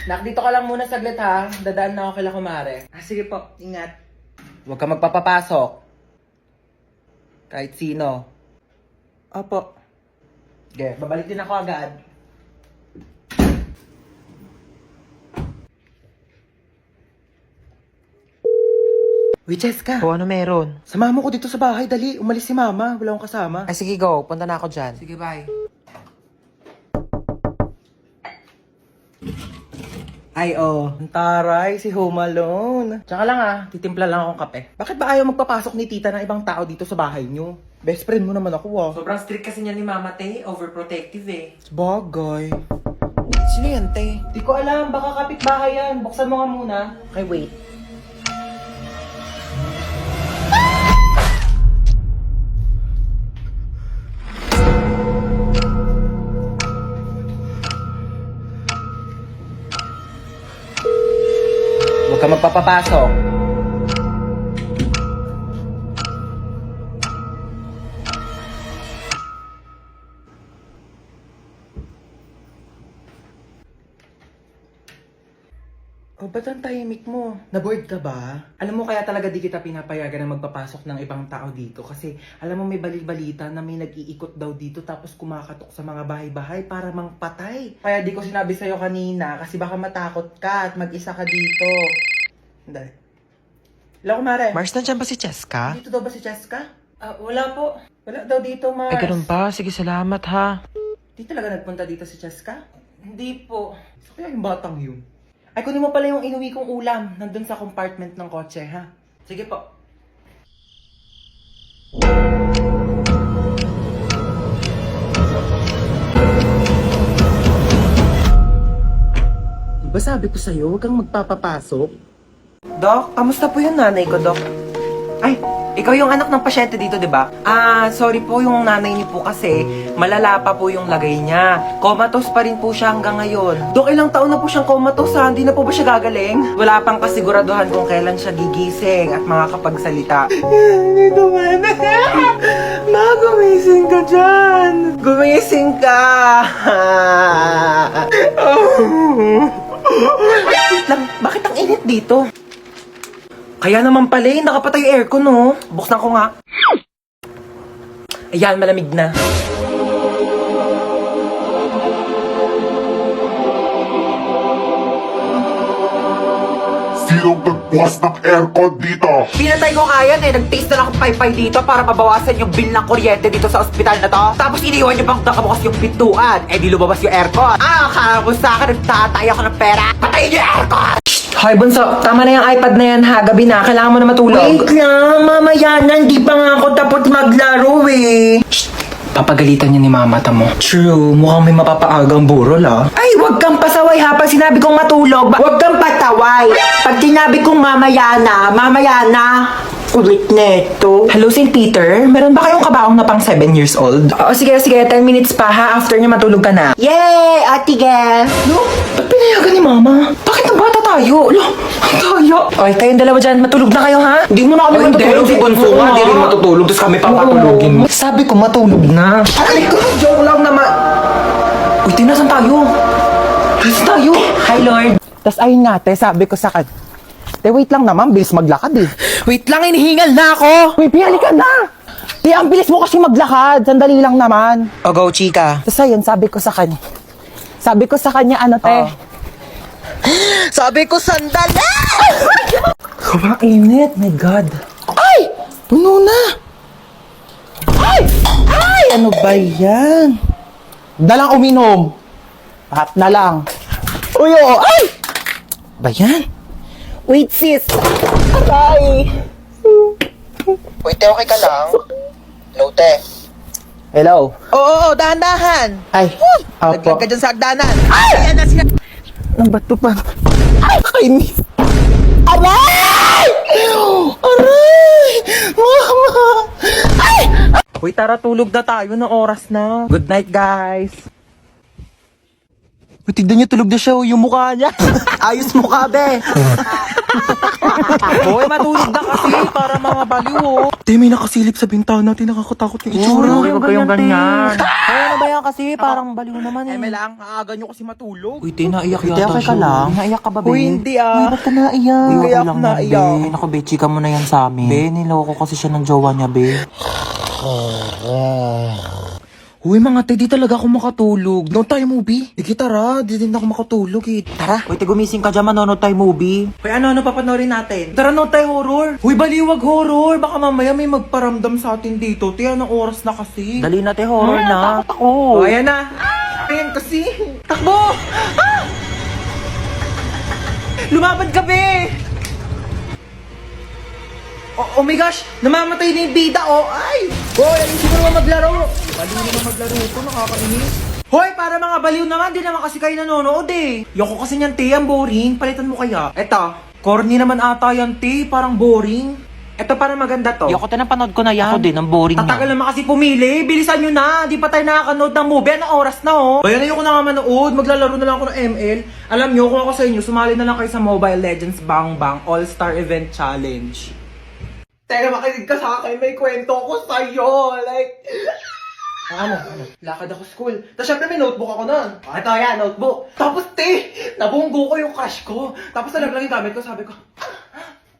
Nak, dito ka lang muna saglit ha. Dadaan na ako kila kumare. Sige po, ingat. Huwag ka magpapapasok. Kahit sino. Opo. Sige, babalik din ako agad. Uy, Cheska. O, ano meron? Samahan mo ko dito sa bahay, dali. Umalis si mama, wala akong kasama. Ay, sige, go. Punta na ako dyan. Sige, bye. Ay, ang taray, si Home Alone. Tsaka lang titimpla lang akong kape. Bakit ba ayaw magpapasok ni tita ng ibang tao dito sa bahay niyo? Best friend mo naman ako Sobrang strict kasi niya ni Mama Te. Overprotective eh. Bagay. Sino yan, Te? Di ko alam, baka kapitbahay yan. Buksan mo nga muna. Okay, wait. Huwag ka magpapapasok. Oh, ba't ang tahimik mo? Naboard ka ba? Alam mo kaya talaga di kita pinapayagan na magpapasok ng ibang tao dito kasi alam mo may bali-balita na may nag-iikot daw dito tapos kumakatok sa mga bahay-bahay para mangpatay. Kaya di ko sinabi sa'yo kanina kasi baka matakot ka at mag-isa ka dito. Hindi. Hello, kumare. Mars, nandiyan ba si Cheska? Dito daw ba si Cheska? Wala po. Wala daw dito, Mars. Ay, ganun ba? Sige, salamat ha. Di talaga nagpunta dito si Cheska? Hindi po. So, kaya yung batang yun? Ay, kunin mo pala yung inuwi kong ulam. Nandun sa compartment ng kotse, ha? Sige po. Diba sabi ko sa'yo, huwag kang magpapapasok? Dok, kamusta po yung nanay ko, Dok? Ay, ikaw yung anak ng pasyente dito, di ba? Sorry po, yung nanay niyo po kasi malala pa po yung lagay niya. Comatose pa rin po siya hanggang ngayon. Dok, ilang taon na po siyang comatose ha? Hindi na po ba siya gagaling? Wala pang kasiguraduhan kung kailan siya gigising at makakapagsalita. Dito man. Ma, gumising ka dyan. Gumising ka. Wait lang, bakit ang init dito? Kaya naman pala nakapatay yung aircon, no? Buksan ko nga. Ayan, malamig na. Sinong nagbukas ng aircon dito? Pinatay ko kaya nag-taste na lang akong paypay dito para mabawasan yung bill ng kuryente dito sa ospital na to. Tapos iniwan niyo bang nakabukas yung pintuan? Eh di lumabas yung aircon. Akala mo sa akin nagtatay ako ng pera. Patayin niyo yung aircon! Hoy, Bunso, tama na yung iPad na yan ha. Gabi na, kailangan mo na matulog. Wait lang, mamaya na. Hindi pa nga ako tapos maglaro eh. Papagalitan niya ni Mama mo. True, mukhang may mapapaagang burol ah. Ay, wag kang pasaway ha. Pag sinabi kong matulog, wag kang pataway. Pag sinabi kong mamaya na. Ulit na ito. Hello, St. Peter? Meron ba kayong kabaong na pang 7 years old? Oo, sige, 10 minutes pa ha. After niya matulog ka na. Yay! Ate Gel! No, ba't pinayagan ni Mama? Bakit na bata tayo? Lo, ang tayo. Okay, kayong dalawa dyan, matulog na kayo ha? Hindi mo na kami matutulog. si Bonso nga, di rin matutulog, tapos kami papatulogin mo. Sabi ko matulog na. Ay, joke lang naman. Uy, tinasan tayo? Tinasan tayo? Hi, Lord. Tapos ayun nga, te, sabi ko sa kanya. Te, wait lang naman, bilis maglakad eh. Wait lang, hinihingal na ako. Uy, piyali ka na. Te, ang bilis mo kasi maglakad. Sandali lang naman. O, go, chika. Tapos ayun, sabi ko sa kanya. Ano, te? Sabi ko, sandali! Kumainit, my God. Ay! Puno na. Ay! Ano ba yan? Dalang uminom. Lahat na lang. Uy, oo. Ay! Ba yan? Wait, sis. Aray. Wait, te, okay ka lang? Hello, te. Hello. Oo, dahan-dahan. Ay. Naglag ka dyan sa hagdanan. Ay! Ayan na sila. Ang bato pa. Ay, kainis. Aray! Aray! Mama! Ay! Uy, tara, tulog na tayo na oras na. Good night, guys. Uy, tignan niyo, tulog na siya. Yung mukha niya. Ayos mukha, be. Hoy, matulog na kasi para mga baliw, oh. Te, may nakasilip sa bintana. Te, nakakatakot yung itsura. Huwag kayong ganyan. Ay, ano ba yan kasi? Parang baliw naman eh. lang, aaga nyo kasi matulog. Uy, te, naiyak Te, yata okay ka siya. lang? Naiyak ka ba, be? Uy, hindi ah. Ba't ka naiyak? Uy, Kaya okay lang ako yan, naiyak. be. Naku, be, chika mo na yan sa amin. Be, niloko kasi siya ng jowa niya, be. Uy, mga te, di talaga ako makatulog. Noon tayo movie. Sige, tara. Di din ako makatulog eh. Tara. Uy, te, gumising ka dyan, manonood tayo movie. Uy, ano papanoorin natin? Tara, noon tayo horror. Uy, baliwag horror. Baka mamaya may magparamdam sa atin dito. Te, anong oras na kasi? Dali na, te, horror na. Takot ako. Oh, ayan na. Ayan kasi. Takbo! Ah! Lumabad ka, be! Oh my gosh! Namamatay na yung bida, oh! Ay! Hoy, alisin mo naman maglaro! Baliw naman maglaro ito, nakakainis. Hoy, para mga baliw naman, di naman kasi kayo nanonood eh. Yoko kasi niyan, te, ang boring. Palitan mo kaya. Eto, corny naman ata yan, te, parang boring. Eto, parang maganda to. Yoko, te, napanood ko na yan. Ako din, ang boring Tatagal na. naman kasi pumili. Bilisan nyo na. Di pa tayo nakakanood ng movie. Anong oras na, oh? Bayan na yung ko na nga manood. Maglalaro na lang ako ng ML. Alam nyo, kung ako sa inyo, sumali na lang kayo sa Mobile Legends Bang Bang All-Star Event Challenge. Teka, makinig ka sa akin. May kwento ko sa'yo. Like... Ano? Lakad ako school. Tapos syempre may notebook ako nun. Ito yan, notebook. Tapos te, nabunggo ko yung crush ko. Tapos nalaglang yung gamit ko, sabi ko,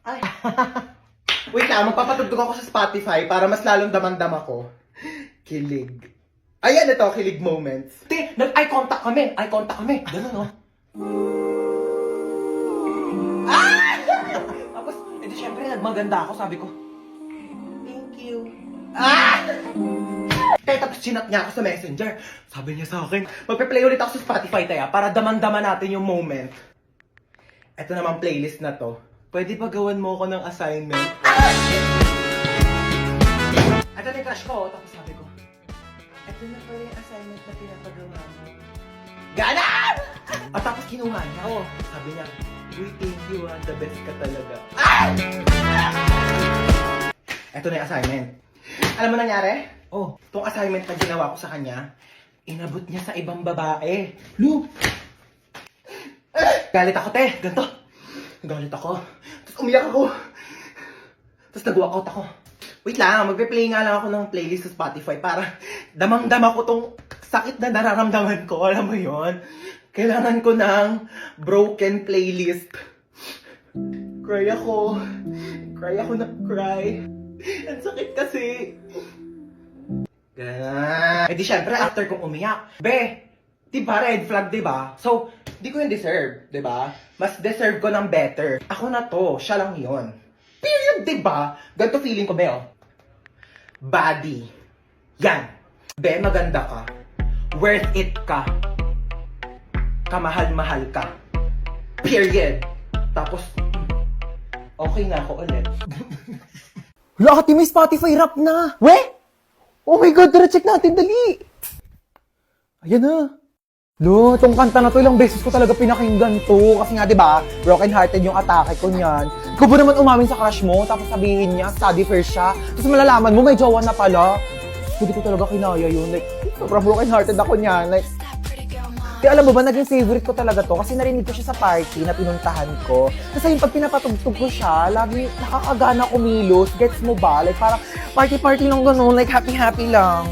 ay. Wait lang, magpapatugtog ako sa Spotify para mas lalong damandam ako. Kilig. Ayan, ito, kilig moments. Te, nag-eye contact kami. Eye contact kami. Ganun, oh. Ah! Tapos, edi syempre, nagmaganda ako. Sabi ko, thank you. Ah! Kaya tapos chinat niya ako sa messenger. Sabi niya sa akin, magpe-play ulit ako sa Spotify tayo para daman-daman natin yung moment. Ito namang playlist na to. Pwede ba gawan mo ako ng assignment? Ito na yung crush ko, tapos sabi ko, ito na pala yung assignment na pinapagawa mo. Ganan! At tapos kinuha niya. Oo, sabi niya, uy, thank you ah, the best ka talaga. Ito na yung assignment. Alam mo nangyari? Oh, itong assignment na ginawa ko sa kanya, inabot niya sa ibang babae. Lu! Galit ako, te. Ganto. Galit ako. Tapos umiyak ako. Tapos nag-walkout ako. Wait lang, magpe-play nga lang ako ng playlist sa Spotify para damang-dama ko tong sakit na nararamdaman ko. Alam mo yon? Kailangan ko ng broken playlist. Cry ako. Cry ako na cry. Ang sakit kasi. Ganun. Eh di syempre, after kong umiyak, be, di ba red flag, di ba? So, di ko yung deserve, di ba? Mas deserve ko ng better. Ako na to, siya lang yon. Period, di ba? Ganito feeling ko, be, oh. Body. Yan. Be, maganda ka. Worth it ka. Kamahal-mahal ka. Period. Tapos, okay na ako ulit. Wala ka, may Spotify rap na. We? Oh my God, tara check natin, dali. Ayan na. Lo, itong kanta na to, ilang beses ko talaga pinakinggan to. Kasi nga, di ba, broken hearted yung atake ko niyan. Ikaw ba naman umamin sa crush mo, tapos sabihin niya, study first siya. Tapos malalaman mo, may jowa na pala. Hindi ko talaga kinaya yun. Like, sobrang broken hearted ako niyan. Like, kaya alam mo ba, naging favorite ko talaga to kasi narinig ko siya sa party na pinuntahan ko. Kasi yung pag pinapatugtog ko siya, lagi nakakagana kumilos. Gets mo ba? Like parang party-party lang gano'n, like happy-happy lang.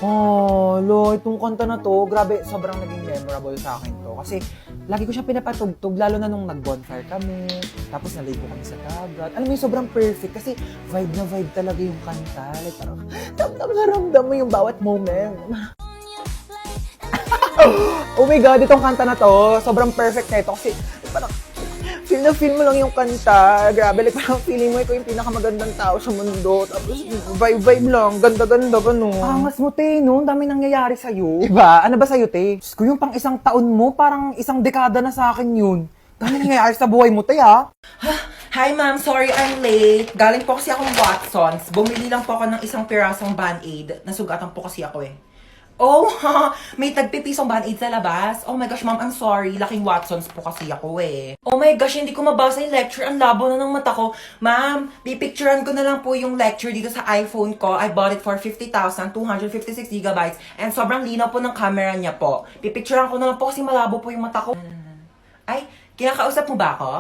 Oh, lo, itong kanta na to, grabe, sobrang naging memorable sa akin to. Kasi lagi ko siya pinapatugtog, lalo na nung nag-bonfire kami, tapos naligo kami sa dagat. Alam mo yung sobrang perfect kasi vibe na vibe talaga yung kanta. Like parang ramdam mo yung bawat moment. Oh my God, itong kanta na to, sobrang perfect na ito kasi parang feel mo lang yung kanta. Grabe, like parang feeling mo ikaw yung pinakamagandang tao sa mundo. Tapos vibe lang, ganda-ganda gano'n. Angas mo, te, no? Ang dami nangyayari sa'yo. Diba? Ano ba sa'yo, te? Diyos ko, yung pang isang taon mo, parang isang dekada na sa akin yun. Dami nangyayari sa buhay mo, te, ha? Hi ma'am, sorry I'm late. Galing po kasi akong Watsons. Bumili lang po ako ng isang pirasong Band-Aid. Nasugatan po kasi ako eh. Oh, may tagpipisong Band-Aid sa labas. Oh my gosh, ma'am, I'm sorry. Laking Watsons po kasi ako eh. Oh my gosh, hindi ko mabasa yung lecture. Ang labo na ng mata ko. Ma'am, pipicturean ko na lang po yung lecture dito sa iPhone ko. I bought it for 50,000, 256 gigabytes. And sobrang linaw po ng camera niya po. Pipicturean ko na lang po kasi malabo po yung mata ko. Ay, kinakausap mo ba ako?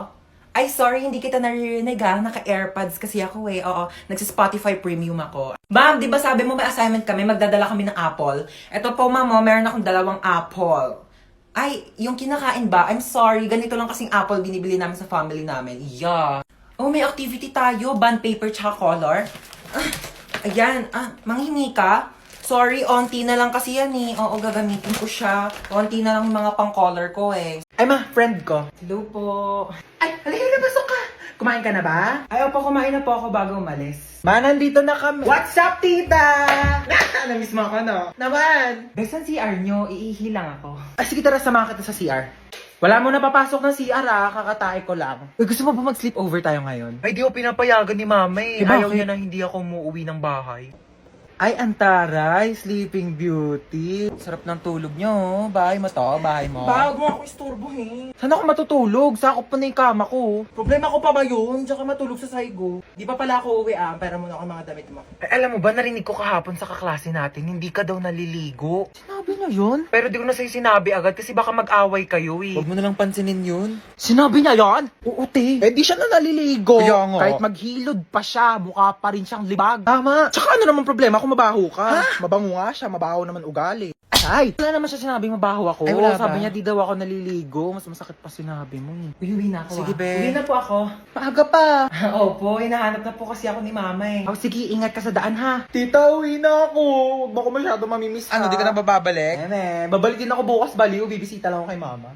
Ay, sorry, hindi kita naririnig ha. Naka-AirPods kasi ako eh. Oo, nagsa-Spotify Premium ako. Ma'am, di ba sabi mo may assignment kami, magdadala kami ng apple? Eto po, ma'am, meron akong 2 apple. Ay, yung kinakain ba? I'm sorry, ganito lang kasing apple binibili namin sa family namin. Yeah. Oh, may activity tayo. Bond paper tsaka color. Ayan, manghingi ka? Sorry, onti na lang kasi yan eh. Oo, gagamitin ko siya. Onti na lang yung mga pang-color ko eh. Ay ma, friend ko. Hello po. Ay, halika na, pasok ka. Kumain ka na ba? Ay, opo, kumain na po ako bago umalis. Ma, nandito na kami. What's up, tita? Namiss mo ako, no? Naman. Besan CR nyo, iihi lang ako. Ay, sige, tara, samahan kita sa CR. Wala mo na papasok ng CR kakatae ko lang. Uy, gusto mo ba mag-sleep over tayo ngayon? Ay, di ko pinapayagan ni mama eh. Eh, Ayaw bakit? niya na hindi ako umuwi ng bahay. Ay, antaray, Sleeping Beauty. Sarap ng tulog nyo. Bahay mo to, bahay mo. Bago mo ako istorbohin. Saan ako matutulog? Sakop pa na yung kama ko. Problema ko pa ba yun? Diyan ka matulog sa saigo. Di pa pala ako uwi pera mo na ako mga damit mo. Ay, alam mo ba, narinig ko kahapon sa kaklase natin, hindi ka daw naliligo. Sinabi niya yun? Pero di ko na sa'yo sinabi agad kasi baka mag-away kayo eh. Huwag mo na lang pansinin yun. Sinabi niya yan? Oo, te. Eh di siya na naliligo. Kaya nga. Kahit maghilod pa siya, mukha pa rin siyang libag. Tama. Tsaka ano naman problema kung mabaho ka? Mabango nga siya, mabaho naman ugali. Ay! Wala naman siya sinabing mabaho ako. Ay, wala Sabi ba? niya di daw ako naliligo. Mas masakit pa sinabi mo eh. Uwi na ako. Sige, be. Uwi na po ako. Maaga pa. Opo, hinahanap na po kasi ako ni mama eh. Oh, sige, ingat ka sa daan ha. Tita, uwi na ako. Huwag mo ko masyado mamimiss Ano, di ka na bababalik? babalik din ako bukas, baliw. Bibisita lang ako kay mama.